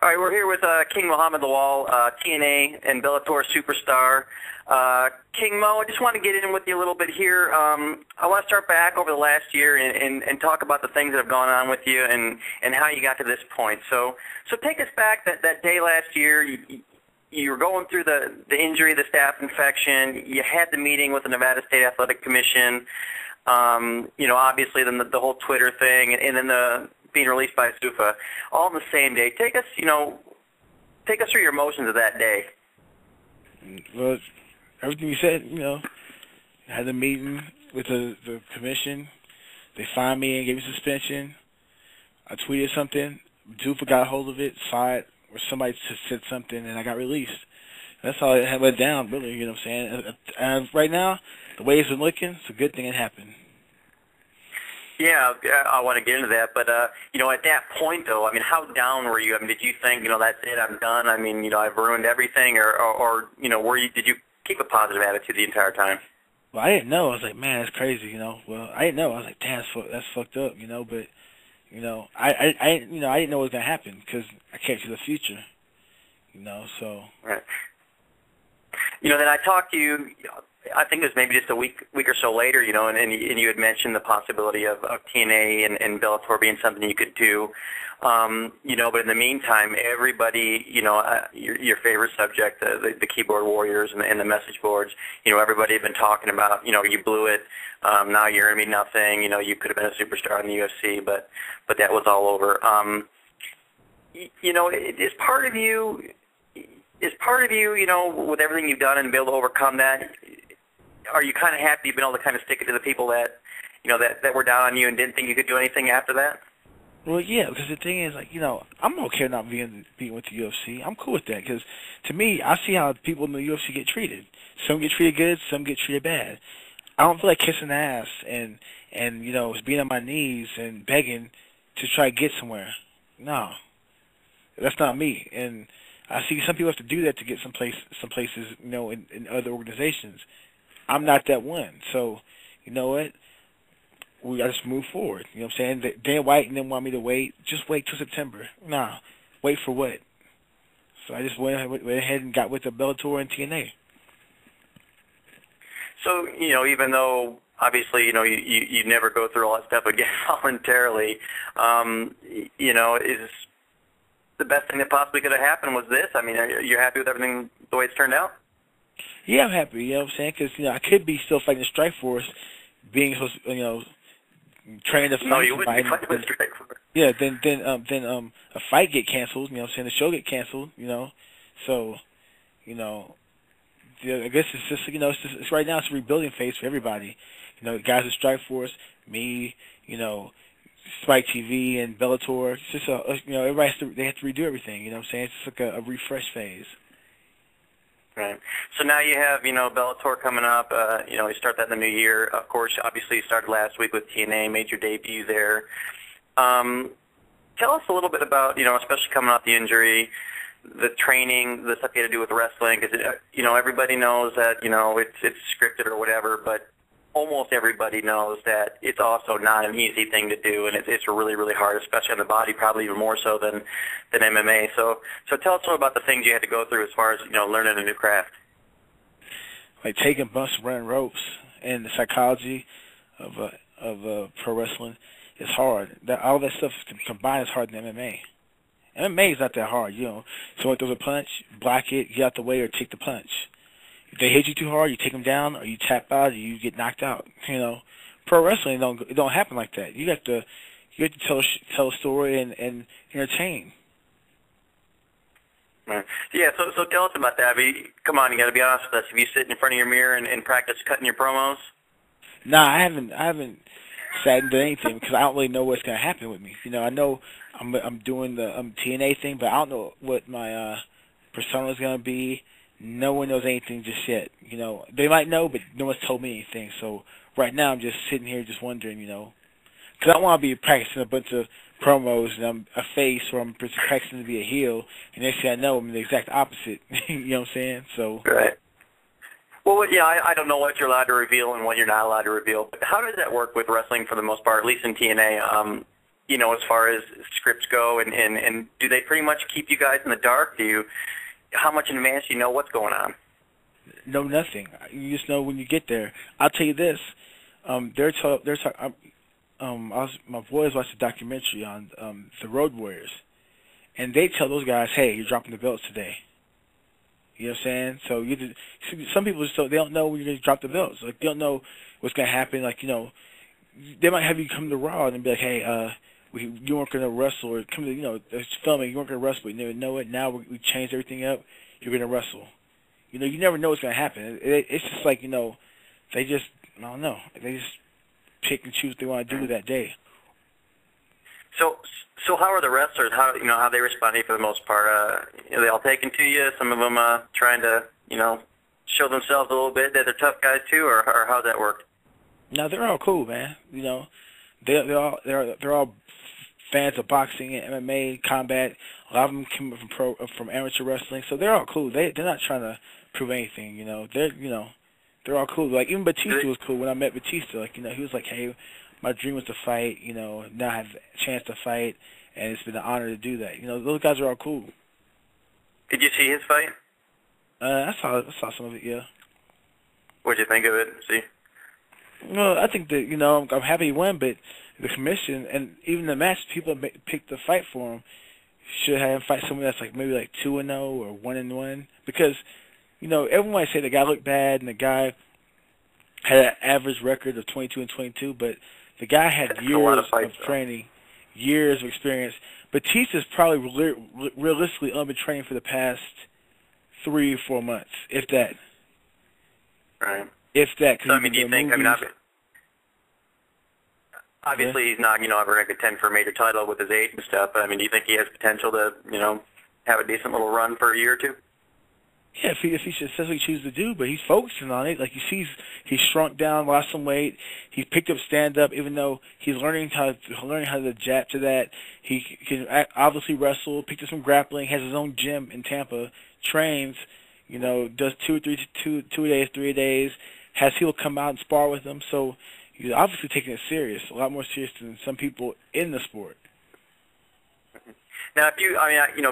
All right, we're here with King Muhammad Lawal, TNA and Bellator superstar. King Mo, I just want to get in with you a little bit here. I want to start back over the last year and talk about the things that have gone on with you and how you got to this point. So take us back that day last year. You were going through the injury, the staph infection. You had the meeting with the Nevada State Athletic Commission. Obviously then the whole Twitter thing, and then the being released by Zuffa, all on the same day. Take us through your emotions of that day. Well, everything you said, I had a meeting with the commission. They fined me and gave me suspension. I tweeted something. Zuffa got a hold of it, saw it, or somebody said something, and I got released. That's how it went down, really, you know what I'm saying? And right now, the way it's been looking, it's a good thing it happened. Yeah, I want to get into that, but at that point, though, I mean, how down were you? I mean, did you think, that's it, I'm done? I mean, I've ruined everything, or did you keep a positive attitude the entire time? Well, I didn't know. I was like, man, that's crazy, Well, I didn't know. I was like, damn, that's fucked up, But I didn't know what was gonna happen because I can't see the future, So. Right. Then I talked to you. I think it was maybe just a week or so later, and you had mentioned the possibility of TNA and Bellator being something you could do, but in the meantime, everybody, your favorite subject, the keyboard warriors and the message boards, everybody had been talking about, you blew it, now you're going to be nothing, you could have been a superstar in the UFC, but that was all over. Is part of you, with everything you've done and be able to overcome that, are you kind of happy you've been able to kind of stick it to the people that, that were down on you and didn't think you could do anything after that? Well, yeah, because the thing is, I'm okay not being with the UFC. I'm cool with that because, to me, I see how people in the UFC get treated. Some get treated good, some get treated bad. I don't feel like kissing ass and being on my knees and begging to try to get somewhere. No, that's not me. And I see some people have to do that to get some places, in other organizations. I'm not that one. So, you know what? I just move forward. You know what I'm saying? Dan White and them want me to wait. Just wait till September. Nah. Wait for what? So I just went ahead and got with the Bellator and TNA. So, even though obviously, you never go through all that stuff again voluntarily, is the best thing that possibly could have happened was this? I mean, are you happy with everything the way it's turned out? Yeah, I'm happy, you know what I'm saying? Because, I could be still fighting the Strike Force, being, trained to fight. No, you wouldn't be fighting the Strike Force. Yeah, then a fight get canceled, you know what I'm saying? The show get canceled, So, I guess it's just, it's right now it's a rebuilding phase for everybody. The guys at Strike Force, me, Spike TV and Bellator. It's just everybody they have to redo everything. You know what I'm saying? It's just like a refresh phase. Right. So now you have Bellator coming up. You start that in the new year. Of course, obviously you started last week with TNA, made your debut there. Tell us a little bit about especially coming off the injury, the training, the stuff you had to do with wrestling. Because everybody knows that it's scripted or whatever, but almost everybody knows that it's also not an easy thing to do, and it's really, really hard, especially on the body, probably even more so than MMA. So tell us more about the things you had to go through as far as learning a new craft. Like taking bumps, running ropes, and the psychology of pro wrestling is hard. All that stuff combined is harder than MMA. MMA is not that hard, Someone throws a punch, block it, get out the way, or take the punch. If they hit you too hard, you take them down, or you tap out, or you get knocked out. Pro wrestling don't happen like that. You have to tell a story and entertain. Right. Yeah. So tell us about that. Come on, you got to be honest with us. Have you sit in front of your mirror and practice cutting your promos? Nah, I haven't sat and done anything because I don't really know what's gonna happen with me. I know I'm doing the TNA thing, but I don't know what my persona is gonna be. No one knows anything just yet. They might know, but no one's told me anything. So right now I'm just sitting here just wondering, because I don't want to be practicing a bunch of promos and I'm a face or I'm practicing to be a heel, and next thing I know I'm the exact opposite. You know what I'm saying? So. Right. Well, yeah, I don't know what you're allowed to reveal and what you're not allowed to reveal, but how does that work with wrestling for the most part, at least in TNA? as far as scripts go, and do they pretty much keep you guys in the dark? How much in advance do you know what's going on? No, nothing. You just know when you get there. I'll tell you this. My boys watched a documentary on the Road Warriors, and they tell those guys, "Hey, you're dropping the belts today." You know what I'm saying? So some people just they don't know when you're going to drop the belts. Like, they don't know what's going to happen. Like, they might have you come to Raw and be like, "Hey, you weren't going to wrestle," or come to it's filming, you weren't going to wrestle, but you never know it. Now we changed everything up. You're going to wrestle. You never know what's going to happen. It's just like, they just, I don't know, they just pick and choose what they want to do that day. So how are the wrestlers? How they responding for the most part? Are they all taking to you? Some of them trying to show themselves a little bit that they're tough guys too, or how's that work? No, they're all cool, man. They're all fans of boxing and MMA, combat. A lot of them come from amateur wrestling, so they're all cool. They're not trying to prove anything. They're all cool. Like, even Batista was cool when I met Batista. Like, he was like, "Hey, my dream was to fight. Now I have a chance to fight, and it's been an honor to do that." Those guys are all cool. Did you see his fight? I saw some of it. Yeah. What'd you think of it? See? Well, I think that I'm happy he won, but the commission and even the match people picked the fight for him should have him fight someone that's maybe 2-0 or 1-1, because everyone might say the guy looked bad and the guy had an average record of 22-22, but the guy had years of training, years of experience. Batista's probably realistically only been training for the past 3 or 4 months, if that. Right. If that. So, do you think? Obviously, he's not, ever going to contend for a major title with his age and stuff. But do you think he has potential to, have a decent little run for a year or two? Yeah, if he successfully chooses to do, but he's focusing on it. Like, you see, he's shrunk down, lost some weight. He's picked up stand-up, even though he's learning how to adapt to that. He can obviously wrestle, picked up some grappling, has his own gym in Tampa, trains, does 2 days, 3 days, has people come out and spar with him. So he's obviously taking it serious, a lot more serious than some people in the sport. Now,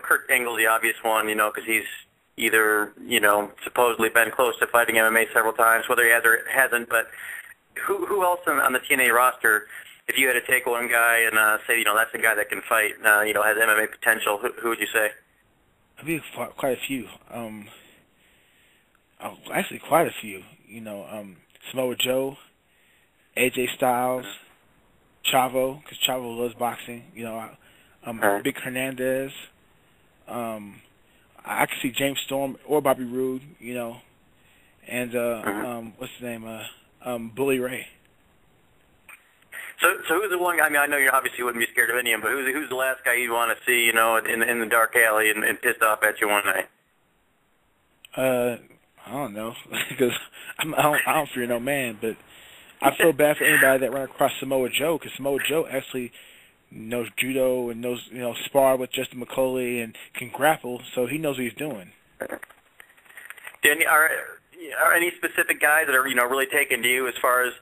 Kurt Angle's the obvious one, because he's either, supposedly been close to fighting MMA several times, whether he has or hasn't, but who else on the TNA roster, if you had to take one guy and say, that's the guy that can fight, has MMA potential, who would you say? I think quite a few. Actually, quite a few. Samoa Joe, AJ Styles, Chavo, because Chavo loves boxing. Big Hernandez. I could see James Storm or Bobby Roode. And what's his name? Bully Ray. So who's the one guy? I know you obviously wouldn't be scared of any of them, but who's the last guy you'd want to see, in the dark alley and pissed off at you one night? I don't know, because I don't fear no man, but I feel bad for anybody that ran across Samoa Joe, because Samoa Joe actually knows judo and knows, spar with Justin McCauley and can grapple, so he knows what he's doing. Are any specific guys that are, really taken to you as far as,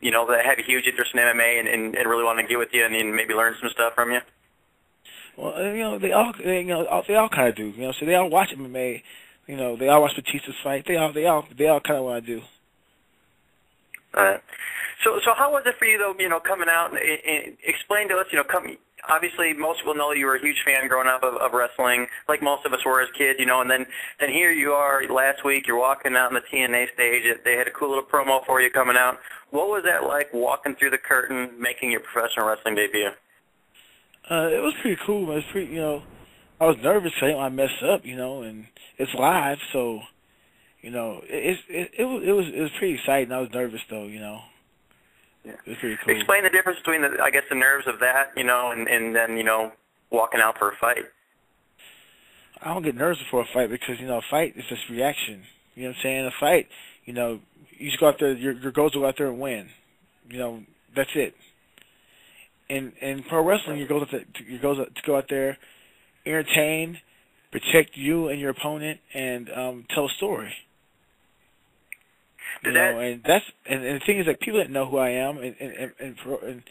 that have a huge interest in MMA and really want to get with you and maybe learn some stuff from you? Well, they all kind of do, so they all watch MMA. They all watch Batista's fight. They all kind of want to do. All right. So how was it for you, though, coming out and explain to us, obviously most people know you were a huge fan growing up of wrestling, like most of us were as kids, and then here you are last week, you're walking out on the TNA stage. They had a cool little promo for you coming out. What was that like, walking through the curtain, making your professional wrestling debut? It was pretty cool. It was pretty, I was nervous because I didn't want to mess up, and it's live, so, it was pretty exciting. I was nervous, though, Yeah. It was pretty cool. Explain the difference between the nerves of that, and then, walking out for a fight. I don't get nervous before a fight because, a fight is just reaction. You know what I'm saying? A fight, you just go out there, your goal is to go out there and win. That's it. In pro wrestling, your goal is to go out there, entertain, protect you and your opponent, and tell a story. And the thing is that people didn't know who I am, and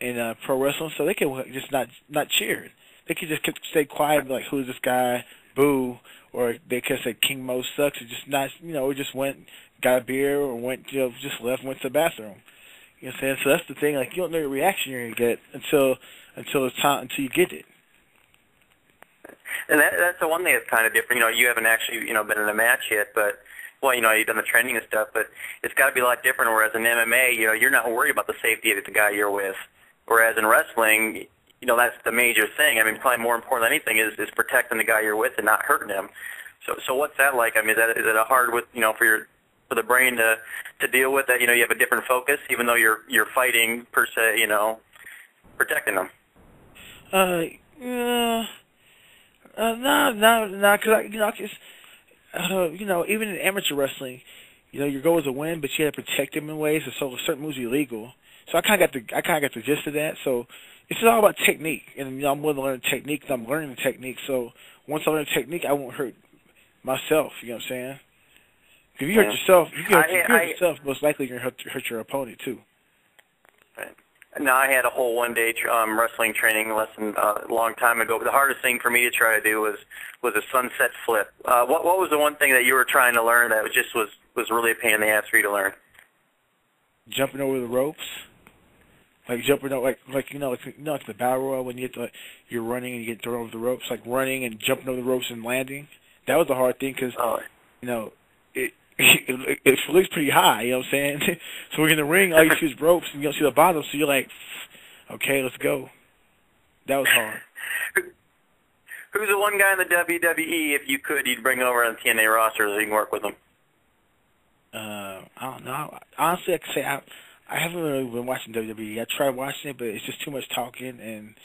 in pro wrestling, so they can just not cheer. They could just stay quiet and be like, who's this guy? Boo. Or they could say King Mo sucks, or just not, or just went, got a beer, or went, just left, went to the bathroom. You know what I'm saying? So that's the thing. Like, you don't know the reaction you're gonna get until it's time, until you get it. And that's the one thing that's kind of different. You haven't actually, been in a match yet, but, well, you've done the training and stuff, but it's got to be a lot different. Whereas in MMA, you're not worried about the safety of the guy you're with. Whereas in wrestling, that's the major thing. I mean, probably more important than anything is protecting the guy you're with and not hurting him. So what's that like? I mean, is it a hard for the brain to deal with that? You have a different focus, even though you're fighting per se, protecting them. No, because even in amateur wrestling, your goal is to win, but you have to protect them in ways, so certain moves are illegal. So I kind of got the gist of that. So it's all about technique, and I'm willing to learn technique. I'm learning the technique. So once I learn the technique, I won't hurt myself. You know what I'm saying? If you hurt yourself, yourself, most likely you're gonna hurt your opponent too. Right. No, I had a whole one-day wrestling training lesson a long time ago. But the hardest thing for me to try to do was a sunset flip. What was the one thing that you were trying to learn that was really a pain in the ass for you to learn? Jumping over the ropes, like jumping over, like the battle royal when you're running and you get thrown over the ropes, like running and jumping over the ropes and landing. That was the hard thing because it looks pretty high, you know what I'm saying? So we're in the ring, all you see is ropes, and you don't see the bottom, so you're like, okay, let's go. That was hard. Who's the one guy in the WWE, if you could, you'd bring over on the TNA roster so you can work with him? I don't know. Honestly, I could say I haven't really been watching WWE. I tried watching it, but it's just too much talking and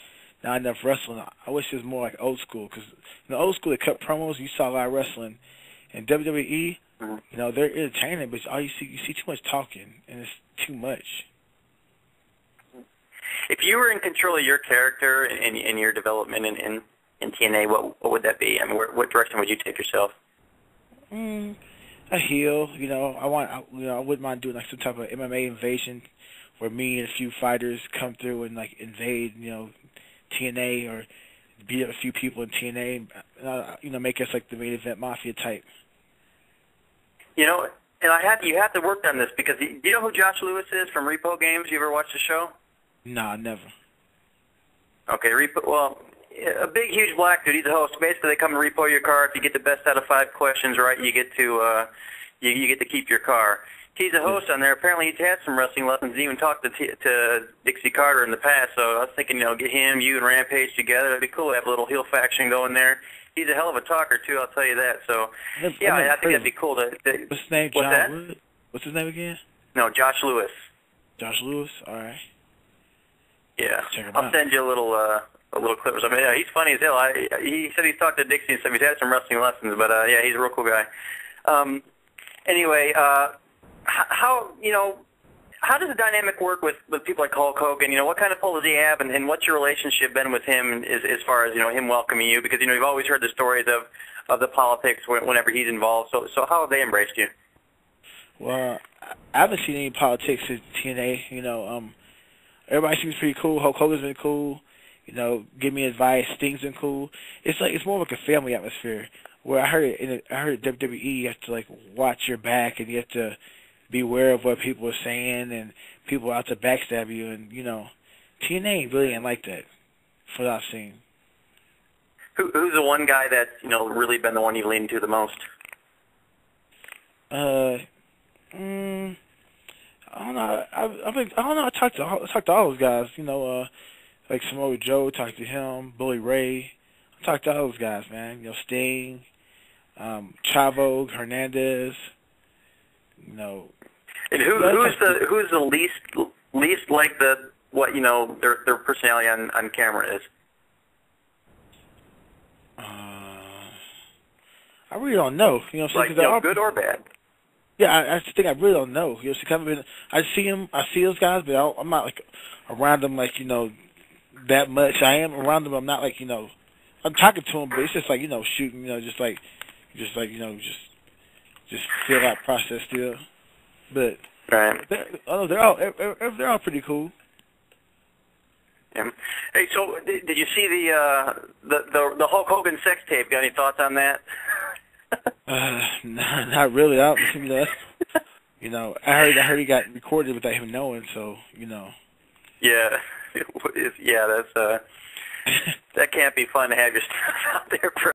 not enough wrestling. I wish it was more like old school, because old school, they cut promos, you saw a lot of wrestling. And WWE, they're entertaining, but all you see too much talking, and it's too much. If you were in control of your character and your development in TNA, what would that be? I mean, what direction would you take yourself? A heel. I wouldn't mind doing like some type of MMA invasion, where me and a few fighters come through and like invade, TNA, or beat up a few people in TNA, make us like the main event mafia type. And you have to work on this, because do you know who Josh Lewis is from Repo Games? You ever watched the show? Nah, never. Okay, well, a big, huge black dude. He's a host. Basically, they come and repo your car. If you get the best out of 5 questions right, you get to keep your car. He's a host on there. Apparently, he's had some wrestling lessons. He even talked to Dixie Carter in the past. So I was thinking, get him, you, and Rampage together. It'd be cool to have a little heel faction going there. He's a hell of a talker too, I'll tell you that. So, I think that'd be cool to. What's his name? What's that? Wood? What's his name again? No, Josh Lewis. Josh Lewis. All right. Yeah, I'll send you a little clip or something. Yeah, he's funny as hell. He said he's talked to Dixie and stuff. He's had some wrestling lessons, but yeah, he's a real cool guy. Anyway, how does the dynamic work with people like Hulk Hogan? What kind of pull does he have, and what's your relationship been with him as far as him welcoming you? Because you've always heard the stories of the politics whenever he's involved. So how have they embraced you? Well, I haven't seen any politics at TNA. Everybody seems pretty cool. Hulk Hogan's been cool. Give me advice. Sting's been cool. It's more like a family atmosphere. Where I heard WWE, you have to like watch your back, and you have to be aware of what people are saying, and people are out to backstab you, and TNA really ain't like that, from what I've seen. Who's the one guy that's really been the one you lean to the most? I don't know. I talked to all those guys. Like Samoa Joe, talked to him. Bully Ray, I talked to all those guys, man. Sting, Chavo, Hernandez. And who's the least like what their personality on camera is? I really don't know. Good or bad? Yeah, I think I really don't know. I see those guys, but I'm not like around them like that much. I am around them. I'm not like I'm talking to them, but it's just like shooting. Just feel that process still. But right. they're all pretty cool. Yeah. Hey, so did you see the Hulk Hogan sex tape? Got any thoughts on that? Not really. I heard he got recorded without him knowing. So Yeah, yeah. That's that can't be fun to have your stuff out there.